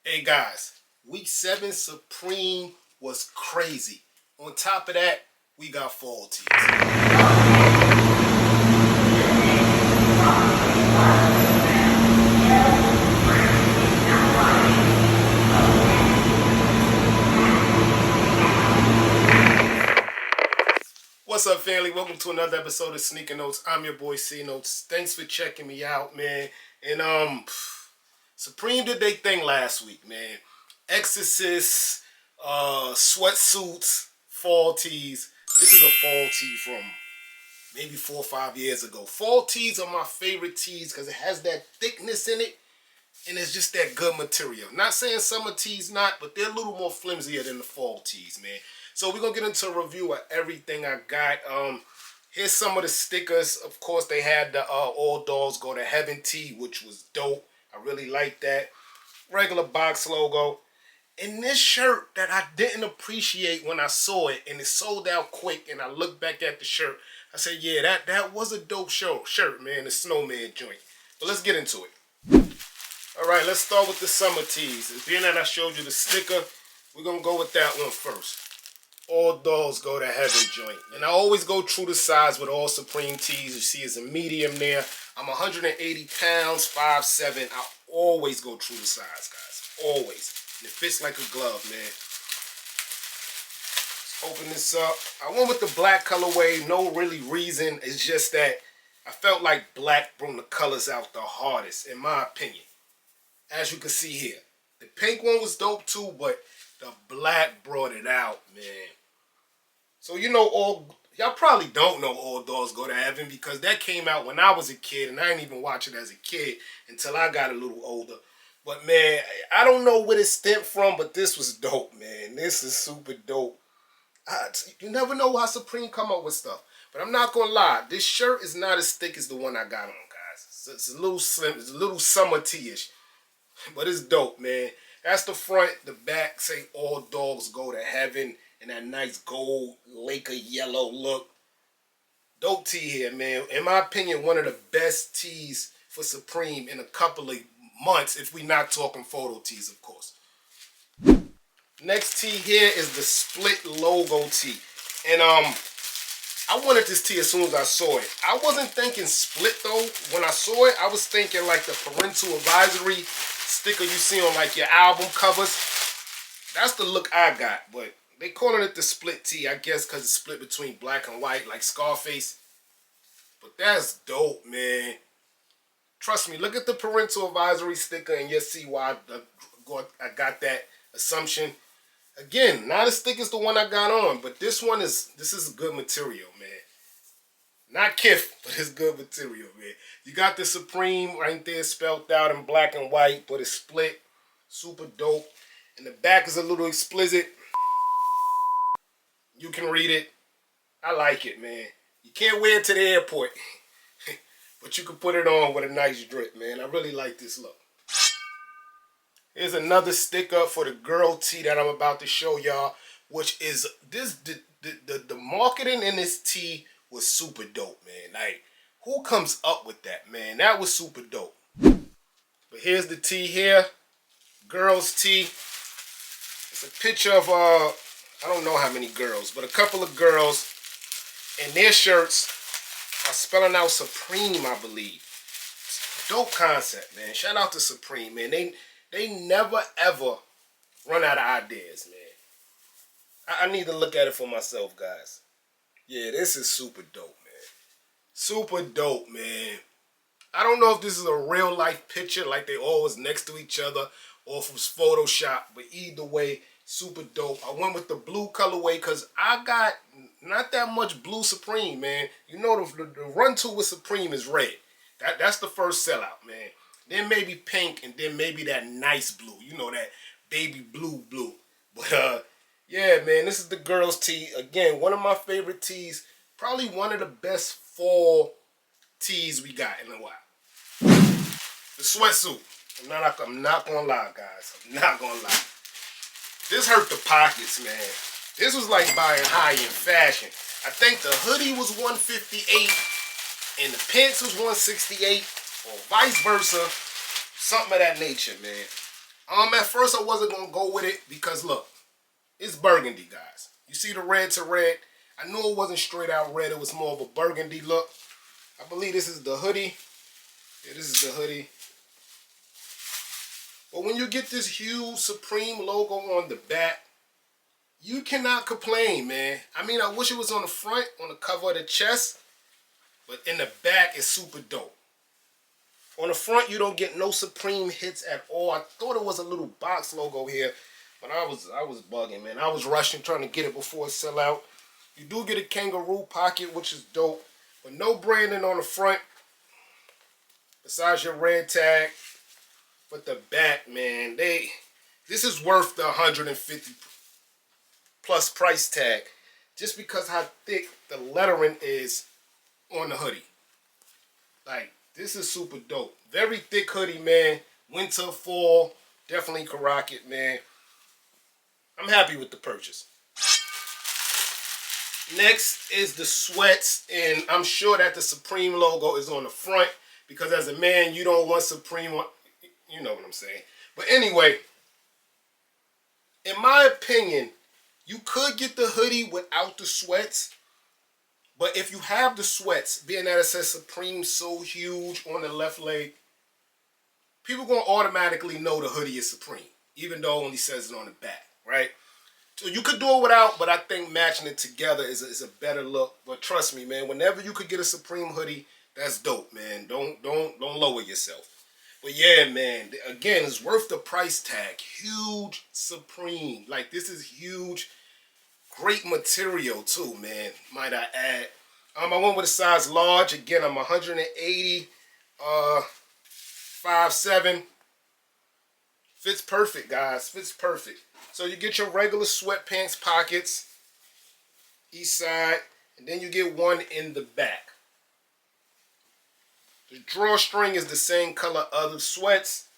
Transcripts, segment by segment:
Hey guys, week 7 Supreme was crazy. On top of that, we got fall tees. What's up, family? Welcome to another episode of Sneaker Notes. I'm your boy C Notes. Thanks for checking me out, man. And Supreme did their thing last week, man. Exorcist, sweatsuits, fall tees. This is a fall tee from maybe 4 or 5 years ago. Fall tees are my favorite tees because it has that thickness in it, and it's just that good material. Not saying summer tees not, but they're a little more flimsier than the fall tees, man. So we're going to get into a review of everything I got. Here's some of the stickers. Of course, they had the All Dogs Go to Heaven tee, which was dope. I really like that. Regular box logo. And this shirt that I didn't appreciate when I saw it, and it sold out quick, and I looked back at the shirt, I said, yeah, that was a dope shirt, man, the snowman joint. But let's get into it. All right, let's start with the summer tees. And being that I showed you the sticker, we're going to go with that one first. All Dogs Go to Heaven joint. And I always go true to size with all Supreme tees. You see it's a medium there. I'm 180 pounds, 5'7". I always go true to size, guys. Always. And it fits like a glove, man. Let's open this up. I went with the black colorway. No really reason. It's just that I felt like black brought the colors out the hardest, in my opinion. As you can see here. The pink one was dope too, but the black brought it out, man. So you know, y'all probably don't know All Dogs Go to Heaven because that came out when I was a kid, and I didn't even watch it as a kid until I got a little older. But man, I don't know where it stemmed from, but this was dope, man. This is super dope. You never know how Supreme come up with stuff. But I'm not gonna lie, this shirt is not as thick as the one I got on, guys. It's a little slim, it's a little summer tee-ish. But it's dope, man. That's the front. The back say All Dogs Go to Heaven. And that nice gold Laker yellow look. Dope tee here, man. In my opinion, one of the best tees for Supreme in a couple of months, if we're not talking photo tees, of course. Next tee here is the split logo tee. And I wanted this tee as soon as I saw it. I wasn't thinking split though. When I saw it, I was thinking like the parental advisory sticker you see on like your album covers. That's the look I got, but they calling it the split tee, I guess, because it's split between black and white, like Scarface. But that's dope, man. Trust me, look at the parental advisory sticker, and you'll see why I got that assumption. Again, not as thick as the one I got on, but this is good material, man. Not Kith, but it's good material, man. You got the Supreme right there spelled out in black and white, but it's split. Super dope. And the back is a little explicit. You can read it. I like it, man. You can't wear it to the airport. But you can put it on with a nice drip, man. I really like this look. Here's another sticker for the girl tee that I'm about to show y'all. Which is this the marketing in this tee was super dope, man. Like, who comes up with that, man? That was super dope. But here's the tee here. Girls tee. It's a picture of I don't know how many girls, but a couple of girls, and their shirts are spelling out Supreme, I believe. Dope concept, man. Shout out to Supreme, man. They never ever run out of ideas, man. I need to look at it for myself, guys. Yeah, this is super dope, man. Super dope, man. I don't know if this is a real life picture, like they all was next to each other, or if it was Photoshop, but either way, super dope. I went with the blue colorway because I got not that much blue Supreme, man. You know the run to with Supreme is red. That's the first sellout, man. Then maybe pink, and then maybe that nice blue. You know, that baby blue. But yeah, man, this is the girls' tee. Again, one of my favorite tees. Probably one of the best fall tees we got in a while. The sweatsuit. I'm not gonna lie, guys. I'm not gonna lie. This hurt the pockets, man. This was like buying high-end fashion. I think the hoodie was $158 and the pants was $168, or vice versa. Something of that nature, man. At first I wasn't gonna go with it because look, it's burgundy, guys. You see the red to red. I knew it wasn't straight out red. It was more of a burgundy look. I believe this is the hoodie. Yeah, this is the hoodie. But when you get this huge Supreme logo on the back, you cannot complain, man. I mean, I wish it was on the front, on the cover of the chest, but in the back, it's super dope. On the front, you don't get no Supreme hits at all. I thought it was a little box logo here, but I was bugging, man. I was rushing, trying to get it before it sell out. You do get a kangaroo pocket, which is dope, but no branding on the front, besides your red tag. But the back, man, this is worth the 150 plus price tag, just because how thick the lettering is on the hoodie. Like, this is super dope. Very thick hoodie, man. Winter, fall, definitely can rock it, man. I'm happy with the purchase. Next is the sweats, and I'm sure that the Supreme logo is on the front, because as a man, you don't want Supreme on, you know what I'm saying. But anyway, in my opinion, you could get the hoodie without the sweats. But if you have the sweats, being that it says Supreme so huge on the left leg, people going to automatically know the hoodie is Supreme, even though it only says it on the back, right? So you could do it without, but I think matching it together is a better look. But trust me, man, whenever you could get a Supreme hoodie, that's dope, man. Don't lower yourself. But yeah, man, again, it's worth the price tag. Huge Supreme. Like, this is huge. Great material too, man, might I add. I went with a size large. Again, I'm 180, 5'7". Fits perfect, guys. Fits perfect. So you get your regular sweatpants pockets, each side, and then you get one in the back. The drawstring is the same color of the sweats,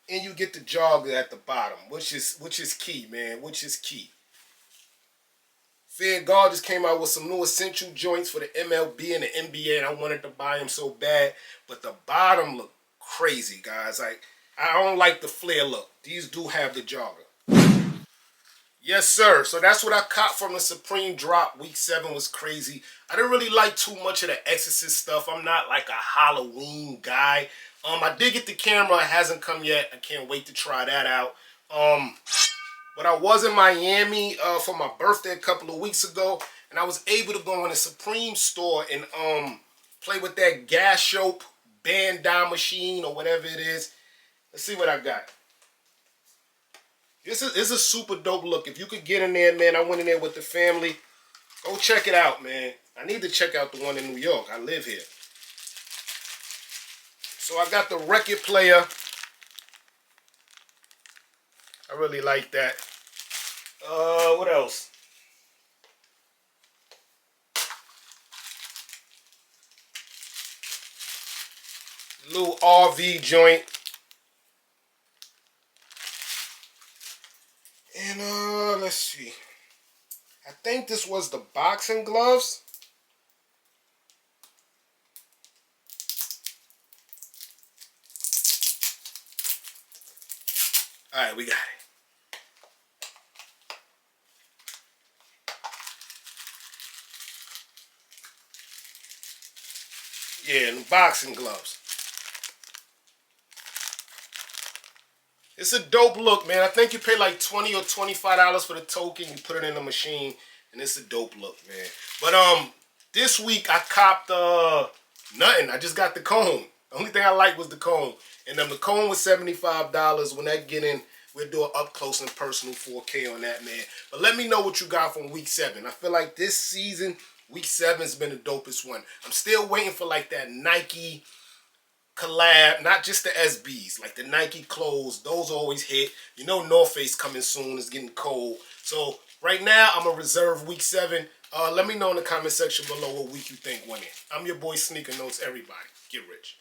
and you get the jogger at the bottom, which is key, man. Which is key. Fed God just came out with some new essential joints for the MLB and the NBA, and I wanted to buy them so bad. But the bottom look crazy, guys. Like, I don't like the flare look. These do have the jogger. Yes, sir. So that's what I caught from the Supreme drop. Week 7 was crazy. I didn't really like too much of the Exorcist stuff. I'm not like a Halloween guy. I did get the camera. It hasn't come yet. I can't wait to try that out. But I was in Miami for my birthday a couple of weeks ago, and I was able to go in a Supreme store and play with that gas soap Bandai machine or whatever it is. Let's see what I got. This is a super dope look. If you could get in there, man, I went in there with the family. Go check it out, man. I need to check out the one in New York. I live here. So I got the record player. I really like that. What else? Little RV joint. And let's see. I think this was the boxing gloves. All right, we got it. Yeah, the boxing gloves. It's a dope look, man. I think you pay like $20 or $25 for the token. You put it in the machine, and it's a dope look, man. But this week I copped nothing. I just got the cone. The only thing I liked was the cone. And then the cone was $75. When that get in, we'll do an up close and personal 4K on that, man. But let me know what you got from week 7. I feel like this season, week 7's been the dopest one. I'm still waiting for like that Nike collab, not just the SBs, like the Nike clothes. Those always hit. You know North Face coming soon. It's getting cold. So right now, I'm going to reserve week 7. Let me know in the comment section below what week you think went in. I'm your boy Sneaker Notes. Everybody, get rich.